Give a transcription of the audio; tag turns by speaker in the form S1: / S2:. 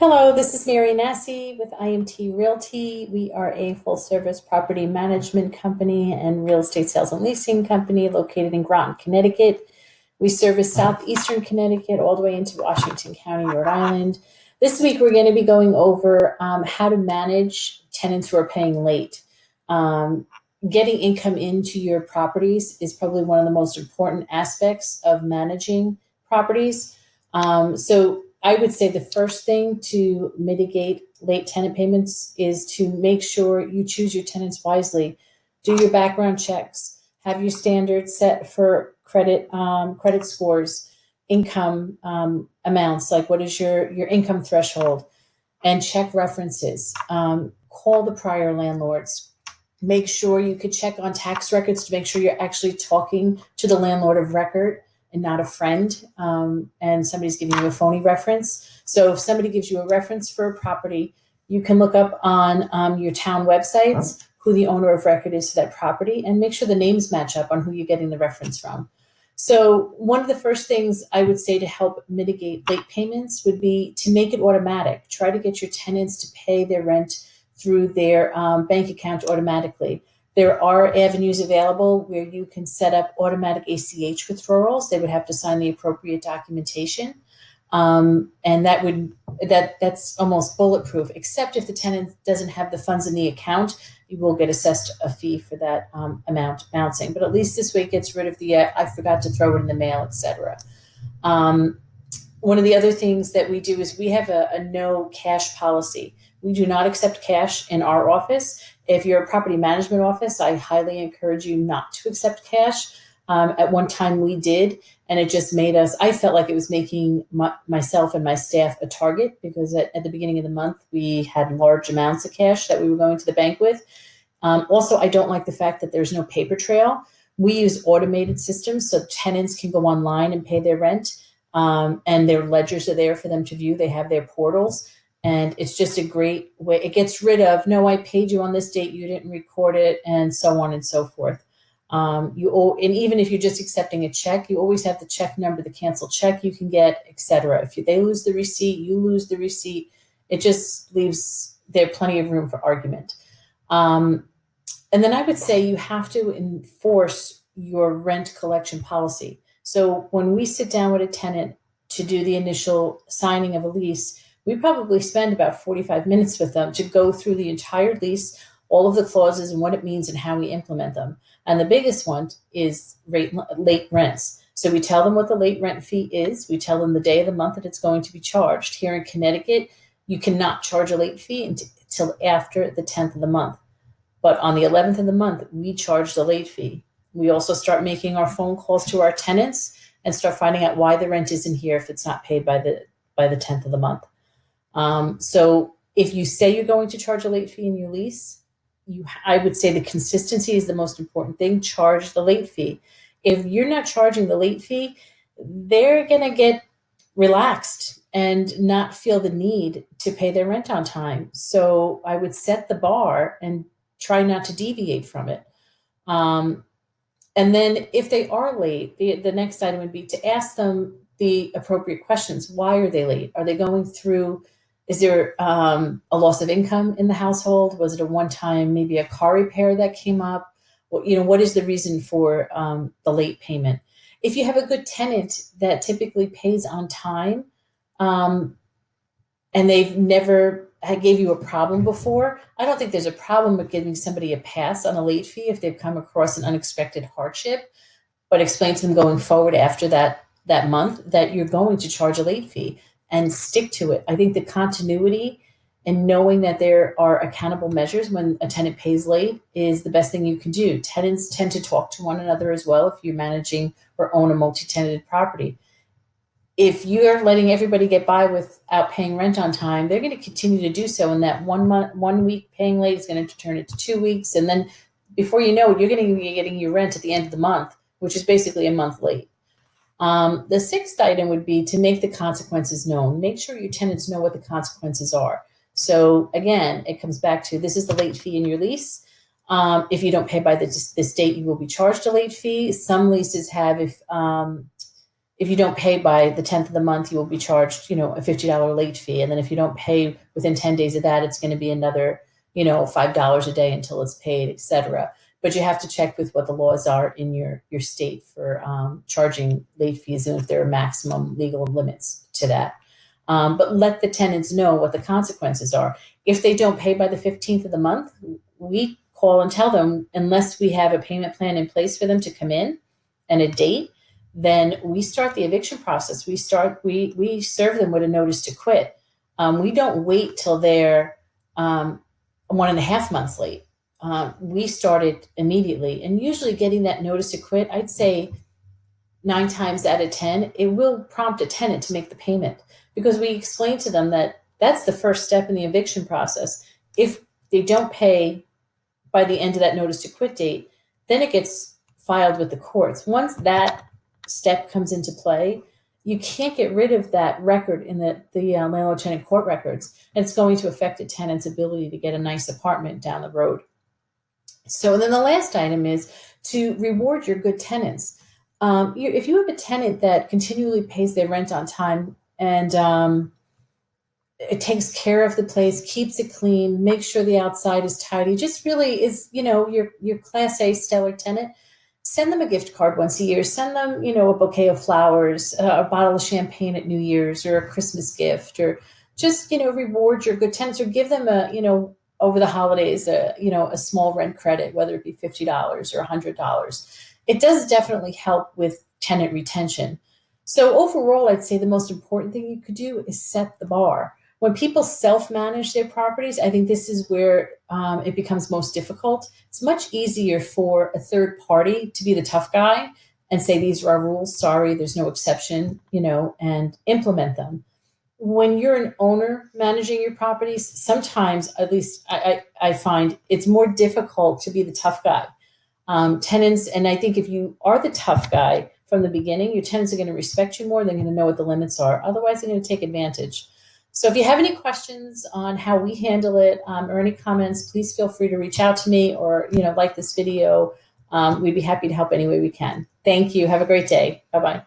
S1: Hello, this is Mary Nasi with IMT Realty. We are a full service property management company and real estate sales and leasing company located in Groton, Connecticut. We service southeastern Connecticut all the way into Washington County, Rhode Island. This week, we're going to be going over how to manage tenants who are paying late. Getting income into your properties is probably one of the most important aspects of managing properties. So I would say the first thing to mitigate late tenant payments is to make sure you choose your tenants wisely. Do your background checks. Have your standards set for credit scores, income amounts, like what is your income threshold, and check references. Call the prior landlords. Make sure you could check on tax records to make sure you're actually talking to the landlord of record and not a friend, and somebody's giving you a phony reference. So if somebody gives you a reference for a property, you can look up on your town websites who the owner of record is for that property and make sure the names match up on who you're getting the reference from. So one of the first things I would say to help mitigate late payments would be to make it automatic. Try to get your tenants to pay their rent through their bank account automatically. There are avenues available where you can set up automatic ACH withdrawals. They would have to sign the appropriate documentation. And that's almost bulletproof, except if the tenant doesn't have the funds in the account, you will get assessed a fee for that amount bouncing. But at least this way it gets rid of the I forgot to throw it in the mail, etc. One of the other things that we do is we have a no cash policy. We do not accept cash in our office. If you're a property management office, I highly encourage you not to accept cash. At one time we did, and it just made us, I felt like it was making myself and my staff a target because at the beginning of the month, we had large amounts of cash that we were going to the bank with. Also, I don't like the fact that there's no paper trail. We use automated systems so tenants can go online and pay their rent, and their ledgers are there for them to view. They have their portals. And it's just a great way. It gets rid of, no, I paid you on this date, you didn't record it, and so on and so forth. And even if you're just accepting a check, you always have the check number, the canceled check you can get, etc. If they lose the receipt, you lose the receipt. It just leaves there plenty of room for argument. And then I would say you have to enforce your rent collection policy. So when we sit down with a tenant to do the initial signing of a lease, we probably spend about 45 minutes with them to go through the entire lease, all of the clauses and what it means and how we implement them. And the biggest one is late rents. So we tell them what the late rent fee is. We tell them the day of the month that it's going to be charged. Here in Connecticut, you cannot charge a late fee until after the 10th of the month. But on the 11th of the month, we charge the late fee. We also start making our phone calls to our tenants and start finding out why the rent isn't here if it's not paid by the 10th of the month. So if you say you're going to charge a late fee in your lease, I would say the consistency is the most important thing. Charge the late fee. If you're not charging the late fee, they're going to get relaxed and not feel the need to pay their rent on time. So I would set the bar and try not to deviate from it. And then if they are late, the next item would be to ask them the appropriate questions. Why are they late? Are they going through, is there a loss of income in the household? Was it a one-time, maybe a car repair that came up? Well, what is the reason for the late payment? If you have a good tenant that typically pays on time, and they've never gave you a problem before, I don't think there's a problem with giving somebody a pass on a late fee if they've come across an unexpected hardship, but explain to them going forward after that month that you're going to charge a late fee and stick to it. I think the continuity and knowing that there are accountable measures when a tenant pays late is the best thing you can do. Tenants tend to talk to one another as well if you're managing or own a multi-tenanted property. If you're letting everybody get by without paying rent on time, they're going to continue to do so. And that 1 week paying late is going to turn into 2 weeks. And then before you know it, you're going to be getting your rent at the end of the month, which is basically a month late. The sixth item would be to make the consequences known. Make sure your tenants know what the consequences are. So again, it comes back to this is the late fee in your lease. If you don't pay by this date, you will be charged a late fee. Some leases have, if if you don't pay by the 10th of the month, you will be charged, a $50 late fee. And then if you don't pay within 10 days of that, it's going to be another, $5 a day until it's paid, et cetera. But you have to check with what the laws are in your state for charging late fees and if there are maximum legal limits to that. But let the tenants know what the consequences are. If they don't pay by the 15th of the month, we call and tell them, unless we have a payment plan in place for them to come in and a date, then we start the eviction process. We serve them with a notice to quit. We don't wait till they're 1.5 months late. We started immediately, and usually getting that notice to quit, I'd say 9 times out of 10, it will prompt a tenant to make the payment, because we explain to them that that's the first step in the eviction process. If they don't pay by the end of that notice to quit date, then it gets filed with the courts. Once that step comes into play, you can't get rid of that record in the landlord tenant court records, and it's going to affect a tenant's ability to get a nice apartment down the road. So then the last item is to reward your good tenants. If you have a tenant that continually pays their rent on time and it takes care of the place, keeps it clean, makes sure the outside is tidy, just really is, your Class A stellar tenant, send them a gift card once a year. Send them, a bouquet of flowers, a bottle of champagne at New Year's, or a Christmas gift, or just, reward your good tenants, or give them over the holidays, a small rent credit, whether it be $50 or $100. It does definitely help with tenant retention. So overall, I'd say the most important thing you could do is set the bar. When people self-manage their properties, I think this is where it becomes most difficult. It's much easier for a third party to be the tough guy and say, these are our rules, sorry, there's no exception, and implement them. When you're an owner managing your properties, sometimes, at least I find, it's more difficult to be the tough guy. Tenants, and I think if you are the tough guy from the beginning, your tenants are going to respect you more. They're going to know what the limits are. Otherwise, they're going to take advantage. So if you have any questions on how we handle it or any comments, please feel free to reach out to me or, like this video. We'd be happy to help any way we can. Thank you. Have a great day. Bye-bye.